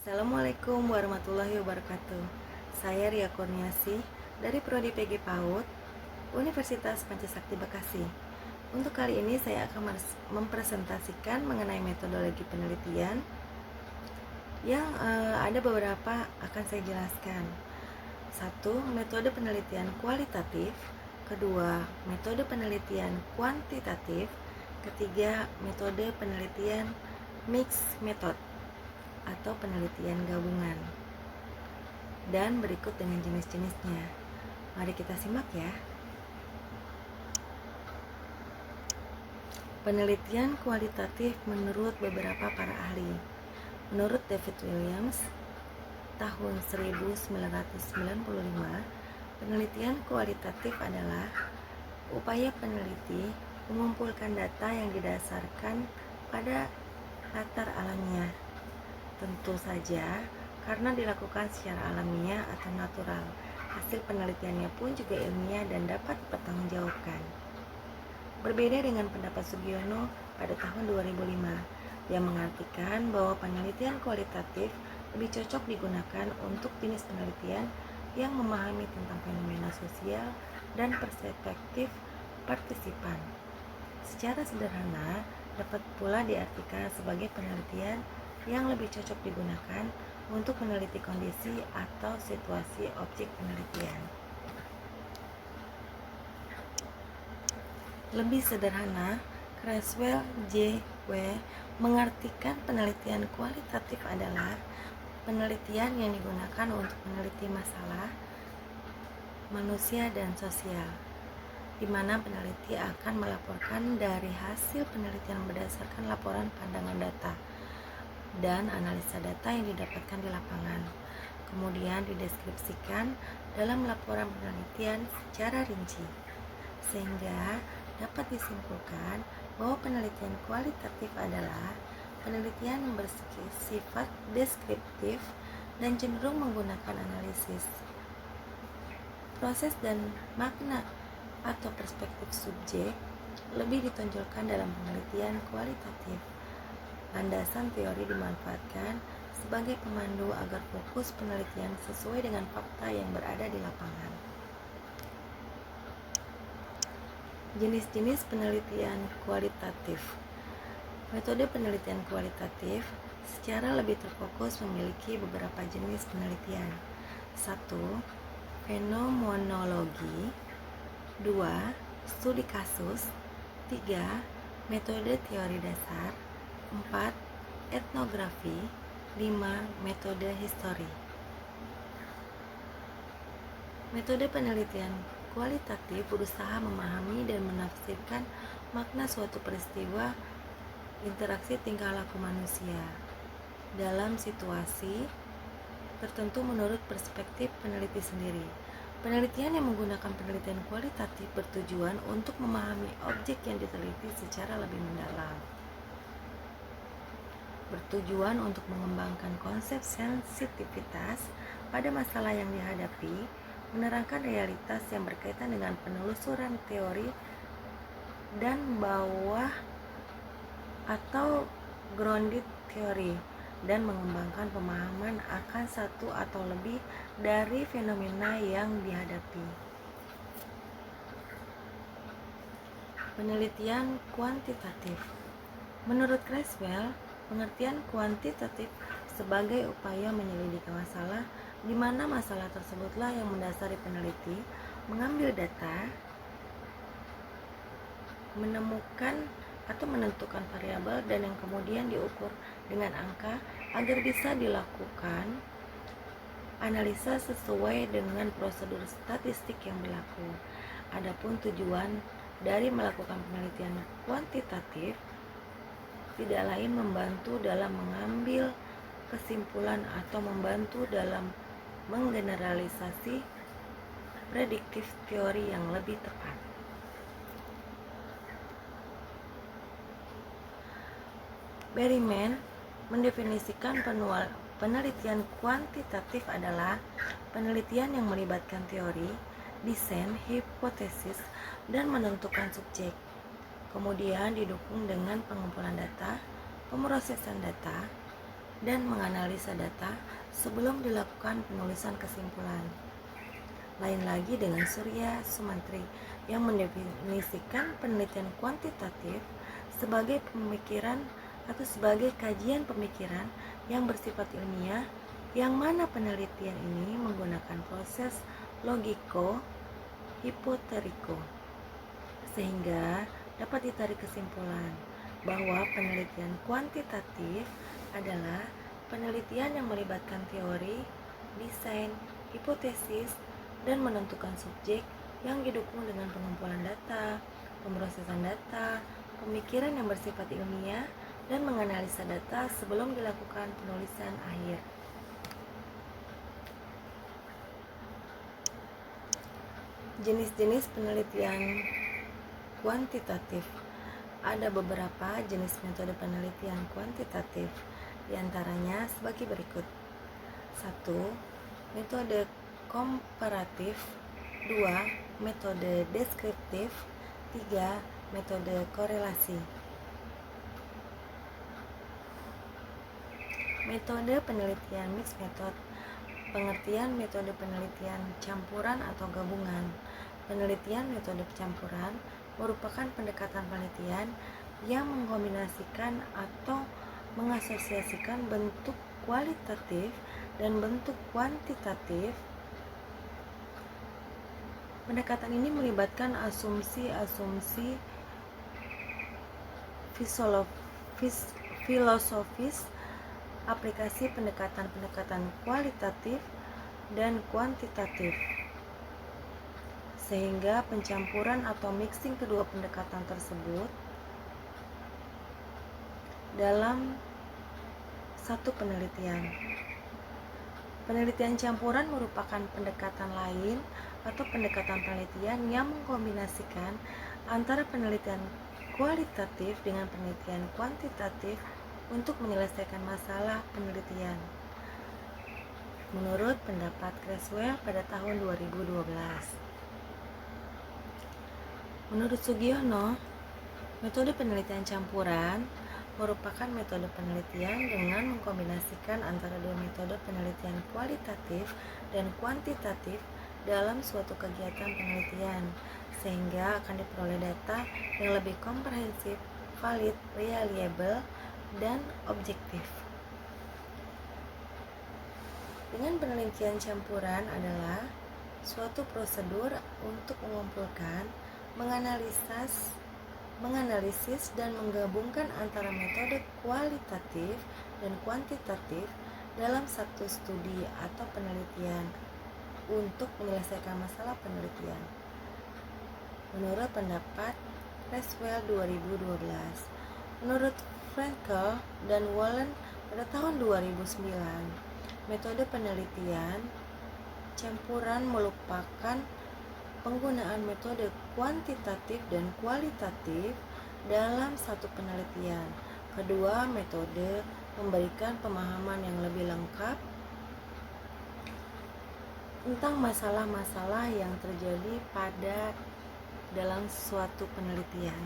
Assalamualaikum warahmatullahi wabarakatuh. Saya Ria Kurniasi dari Prodi PG PAUD, Universitas Pancasakti Bekasi. Untuk kali ini saya akan mempresentasikan mengenai metodologi penelitian yang ada beberapa akan saya jelaskan. Satu, metode penelitian kualitatif. Kedua, metode penelitian kuantitatif. Ketiga, metode penelitian mixed method atau penelitian gabungan. Dan berikut dengan jenis-jenisnya. Mari kita simak ya. Penelitian kualitatif menurut beberapa para ahli. Menurut David Williams, tahun 1995, penelitian kualitatif adalah upaya peneliti mengumpulkan data yang didasarkan pada latar alamiah. Tentu saja, karena dilakukan secara alamiah atau natural, hasil penelitiannya pun juga ilmiah dan dapat dipertanggungjawabkan. Berbeda dengan pendapat Sugiono pada tahun 2005, yang mengartikan bahwa penelitian kualitatif lebih cocok digunakan untuk jenis penelitian yang memahami tentang fenomena sosial dan perspektif partisipan. Secara sederhana, dapat pula diartikan sebagai penelitian yang lebih cocok digunakan untuk meneliti kondisi atau situasi objek penelitian. Lebih sederhana, Creswell J. W. mengartikan penelitian kualitatif adalah penelitian yang digunakan untuk meneliti masalah manusia dan sosial, di mana peneliti akan melaporkan dari hasil penelitian berdasarkan laporan pandangan data dan analisa data yang didapatkan di lapangan, kemudian dideskripsikan dalam laporan penelitian secara rinci, sehingga dapat disimpulkan bahwa penelitian kualitatif adalah penelitian yang bersifat deskriptif dan cenderung menggunakan analisis, proses dan makna atau perspektif subjek lebih ditonjolkan dalam penelitian kualitatif. Landasan teori dimanfaatkan sebagai pemandu agar fokus penelitian sesuai dengan fakta yang berada di lapangan. Jenis-jenis penelitian kualitatif. Metode penelitian kualitatif secara lebih terfokus memiliki beberapa jenis penelitian. 1. Fenomenologi. 2. Studi kasus. 3. Metode teori dasar. 4. Etnografi. 5. Metode histori. Metode penelitian kualitatif berusaha memahami dan menafsirkan makna suatu peristiwa interaksi tingkah laku manusia dalam situasi tertentu menurut perspektif peneliti sendiri. Penelitian yang menggunakan penelitian kualitatif bertujuan untuk memahami objek yang diteliti secara lebih mendalam. Bertujuan untuk mengembangkan konsep sensitivitas pada masalah yang dihadapi, menerangkan realitas yang berkaitan dengan penelusuran teori dan bawah atau grounded teori, dan mengembangkan pemahaman akan satu atau lebih dari fenomena yang dihadapi. Penelitian kuantitatif. Menurut Creswell, pengertian kuantitatif sebagai upaya menyelidiki masalah di mana masalah tersebutlah yang mendasari peneliti mengambil data, menemukan atau menentukan variabel dan yang kemudian diukur dengan angka agar bisa dilakukan analisa sesuai dengan prosedur statistik yang berlaku. Adapun tujuan dari melakukan penelitian kuantitatif tidak lain membantu dalam mengambil kesimpulan atau membantu dalam menggeneralisasi prediktif teori yang lebih tepat. Berryman mendefinisikan penelitian kuantitatif adalah penelitian yang melibatkan teori, desain, hipotesis, dan menentukan subjek. Kemudian didukung dengan pengumpulan data, pemrosesan data, dan menganalisa data sebelum dilakukan penulisan kesimpulan. Lain lagi dengan Surya Sumantri yang mendefinisikan penelitian kuantitatif sebagai pemikiran atau sebagai kajian pemikiran yang bersifat ilmiah, yang mana penelitian ini menggunakan proses logiko-hipoteriko, sehingga dapat ditarik kesimpulan bahwa penelitian kuantitatif adalah penelitian yang melibatkan teori, desain, hipotesis, dan menentukan subjek yang didukung dengan pengumpulan data, pemrosesan data, pemikiran yang bersifat ilmiah, dan menganalisa data sebelum dilakukan penulisan akhir. Jenis-jenis penelitian kuantitatif. Ada beberapa jenis metode penelitian kuantitatif, diantaranya sebagai berikut. 1. Metode komparatif. 2. Metode deskriptif. 3. Metode korelasi. Metode penelitian mixed method. Pengertian metode penelitian campuran atau gabungan. Penelitian metode campuran merupakan pendekatan penelitian yang mengkombinasikan atau mengasosiasikan bentuk kualitatif dan bentuk kuantitatif. Pendekatan ini melibatkan asumsi-asumsi filosofis, aplikasi pendekatan-pendekatan kualitatif dan kuantitatif, sehingga pencampuran atau mixing kedua pendekatan tersebut dalam satu penelitian. Penelitian campuran merupakan pendekatan lain atau pendekatan penelitian yang mengkombinasikan antara penelitian kualitatif dengan penelitian kuantitatif untuk menyelesaikan masalah penelitian. Menurut pendapat Creswell pada tahun 2012. Menurut Sugiono, metode penelitian campuran merupakan metode penelitian dengan mengkombinasikan antara dua metode penelitian kualitatif dan kuantitatif dalam suatu kegiatan penelitian, sehingga akan diperoleh data yang lebih komprehensif, valid, reliable, dan objektif. Dengan penelitian campuran adalah suatu prosedur untuk mengumpulkan, menganalisis dan menggabungkan antara metode kualitatif dan kuantitatif dalam satu studi atau penelitian untuk menyelesaikan masalah penelitian. Menurut pendapat Creswell 2012. Menurut Frankel dan Wallen pada tahun 2009, metode penelitian campuran merupakan penggunaan metode kuantitatif dan kualitatif dalam satu penelitian. Kedua metode memberikan pemahaman yang lebih lengkap tentang masalah-masalah yang terjadi dalam suatu penelitian.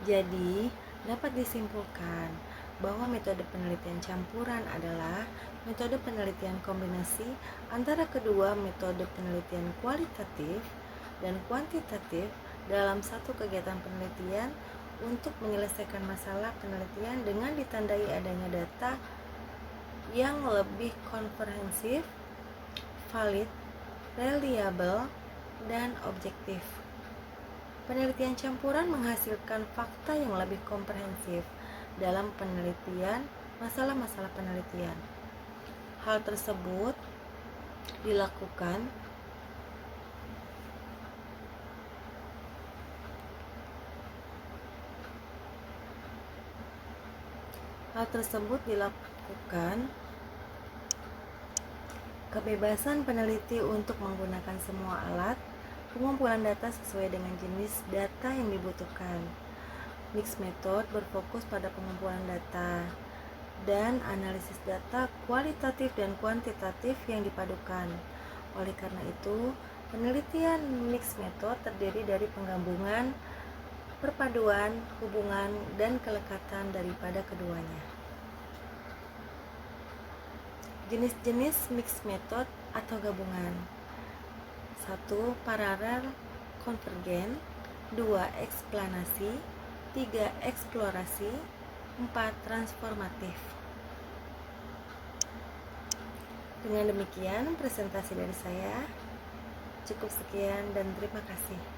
Jadi, dapat disimpulkan bahwa metode penelitian campuran adalah metode penelitian kombinasi antara kedua metode penelitian kualitatif dan kuantitatif dalam satu kegiatan penelitian untuk menyelesaikan masalah penelitian dengan ditandai adanya data yang lebih komprehensif, valid, reliable, dan objektif. Penelitian campuran menghasilkan fakta yang lebih komprehensif dalam penelitian masalah-masalah penelitian. Hal tersebut dilakukan kebebasan peneliti untuk menggunakan semua alat pengumpulan data sesuai dengan jenis data yang dibutuhkan. Mixed method berfokus pada pengumpulan data dan analisis data kualitatif dan kuantitatif yang dipadukan. Oleh karena itu, penelitian mixed method terdiri dari penggabungan, perpaduan, hubungan, dan kelekatan daripada keduanya. Jenis-jenis mixed method atau gabungan. 1. Paralel konvergen. 2. Eksplanasi. 3. Eksplorasi. 4. Transformatif. Dengan demikian presentasi dari saya. Cukup sekian dan terima kasih.